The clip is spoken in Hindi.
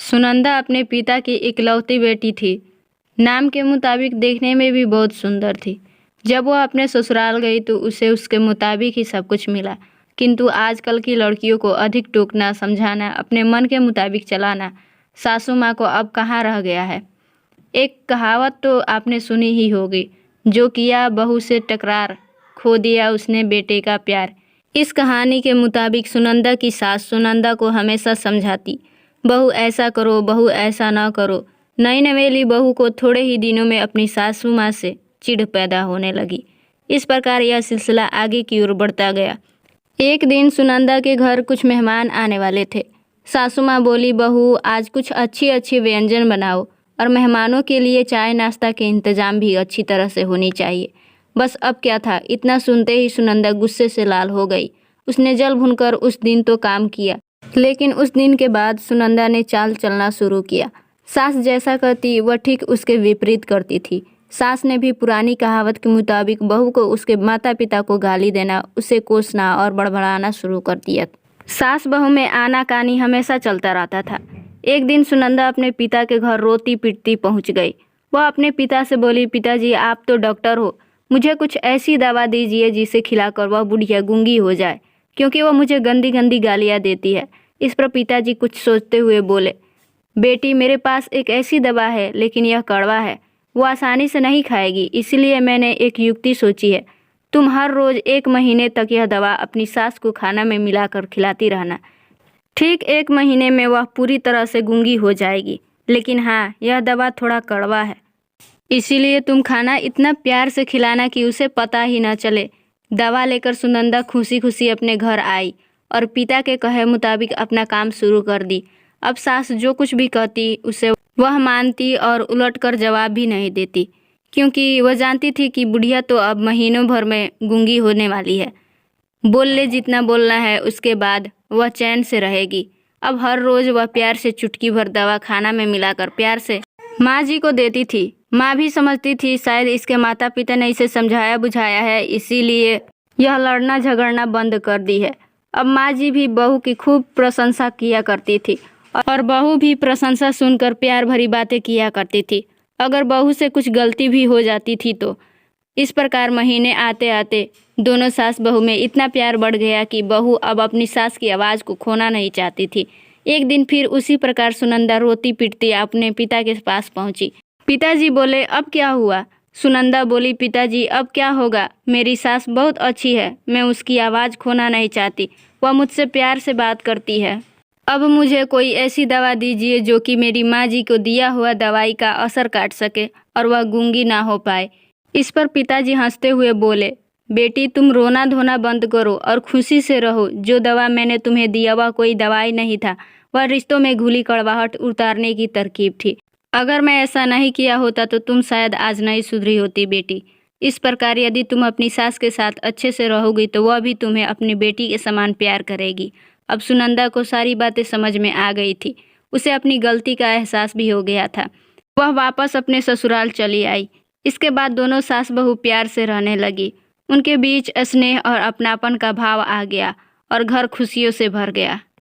सुनंदा अपने पिता की इकलौती बेटी थी। नाम के मुताबिक देखने में भी बहुत सुंदर थी। जब वह अपने ससुराल गई तो उसे उसके मुताबिक ही सब कुछ मिला। किंतु आजकल की लड़कियों को अधिक टोकना, समझाना, अपने मन के मुताबिक चलाना सासू माँ को अब कहाँ रह गया है। एक कहावत तो आपने सुनी ही होगी, जो किया बहू से टकरार, खो दिया उसने बेटे का प्यार। इस कहानी के मुताबिक सुनंदा की सास सुनंदा को हमेशा समझाती, बहू ऐसा करो, बहू ऐसा ना करो। नई नवेली बहू को थोड़े ही दिनों में अपनी सासू माँ से चिढ़ पैदा होने लगी। इस प्रकार यह सिलसिला आगे की ओर बढ़ता गया। एक दिन सुनंदा के घर कुछ मेहमान आने वाले थे। सासू माँ बोली, बहू आज कुछ अच्छी अच्छी व्यंजन बनाओ और मेहमानों के लिए चाय नाश्ता के इंतजाम भी अच्छी तरह से होनी चाहिए। बस अब क्या था, इतना सुनते ही सुनंदा गुस्से से लाल हो गई। उसने जल भुनकर उस दिन तो काम किया, लेकिन उस दिन के बाद सुनंदा ने चाल चलना शुरू किया। सास जैसा करती वह ठीक उसके विपरीत करती थी। सास ने भी पुरानी कहावत के मुताबिक बहू को उसके माता पिता को गाली देना, उसे कोसना और बड़बड़ाना शुरू कर दिया। सास बहू में आनाकानी हमेशा चलता रहता था। एक दिन सुनंदा अपने पिता के घर रोती पीटती पहुंच गई। वह अपने पिता से बोली, पिताजी आप तो डॉक्टर हो, मुझे कुछ ऐसी दवा दीजिए जिसे खिलाकर वह बुढ़िया गूंगी हो जाए, क्योंकि वह मुझे गंदी गंदी गालियाँ देती है। इस पर पिताजी कुछ सोचते हुए बोले, बेटी मेरे पास एक ऐसी दवा है, लेकिन यह कड़वा है, वो आसानी से नहीं खाएगी, इसलिए मैंने एक युक्ति सोची है। तुम हर रोज 1 महीने तक यह दवा अपनी सास को खाना में मिलाकर खिलाती रहना। ठीक 1 महीने में वह पूरी तरह से गूंगी हो जाएगी। लेकिन हाँ, यह दवा थोड़ा कड़वा है, इसीलिए तुम खाना इतना प्यार से खिलाना कि उसे पता ही न चले। दवा लेकर सुनंदा खुशी खुशी अपने घर आई और पिता के कहे मुताबिक अपना काम शुरू कर दी। अब सास जो कुछ भी कहती उसे वह मानती और उलटकर जवाब भी नहीं देती, क्योंकि वह जानती थी कि बुढ़िया तो अब महीनों भर में गूंगी होने वाली है। बोल ले जितना बोलना है, उसके बाद वह चैन से रहेगी। अब हर रोज वह प्यार से चुटकी भर दवा खाना में मिलाकर प्यार से माँ जी को देती थी। माँ भी समझती थी शायद इसके माता पिता ने इसे समझाया बुझाया है, इसीलिए यह लड़ना झगड़ना बंद कर दी है। अब माँ जी भी बहू की खूब प्रशंसा किया करती थी और बहू भी प्रशंसा सुनकर प्यार भरी बातें किया करती थी। अगर बहू से कुछ गलती भी हो जाती थी तो। इस प्रकार महीने आते आते दोनों सास बहू में इतना प्यार बढ़ गया कि बहू अब अपनी सास की आवाज़ को खोना नहीं चाहती थी। एक दिन फिर उसी प्रकार सुनंदा रोती पीटती अपने पिता के पास पहुंची। पिताजी बोले, अब क्या हुआ? सुनंदा बोली, पिताजी अब क्या होगा, मेरी सास बहुत अच्छी है, मैं उसकी आवाज़ खोना नहीं चाहती, वह मुझसे प्यार से बात करती है। अब मुझे कोई ऐसी दवा दीजिए जो कि मेरी माँ जी को दिया हुआ दवाई का असर काट सके और वह गूंगी ना हो पाए। इस पर पिताजी हंसते हुए बोले, बेटी तुम रोना धोना बंद करो और खुशी से रहो। जो दवा मैंने तुम्हें दिया वह कोई दवाई नहीं था, वह रिश्तों में घुली कड़वाहट उतारने की तरकीब थी। अगर मैं ऐसा नहीं किया होता तो तुम शायद आज नहीं सुधरी होती बेटी। इस प्रकार यदि तुम अपनी सास के साथ अच्छे से रहोगी तो वह भी तुम्हें अपनी बेटी के समान प्यार करेगी। अब सुनंदा को सारी बातें समझ में आ गई थी। उसे अपनी गलती का एहसास भी हो गया था। वह वापस अपने ससुराल चली आई। इसके बाद दोनों सास बहू प्यार से रहने लगी। उनके बीच स्नेह और अपनापन का भाव आ गया और घर खुशियों से भर गया।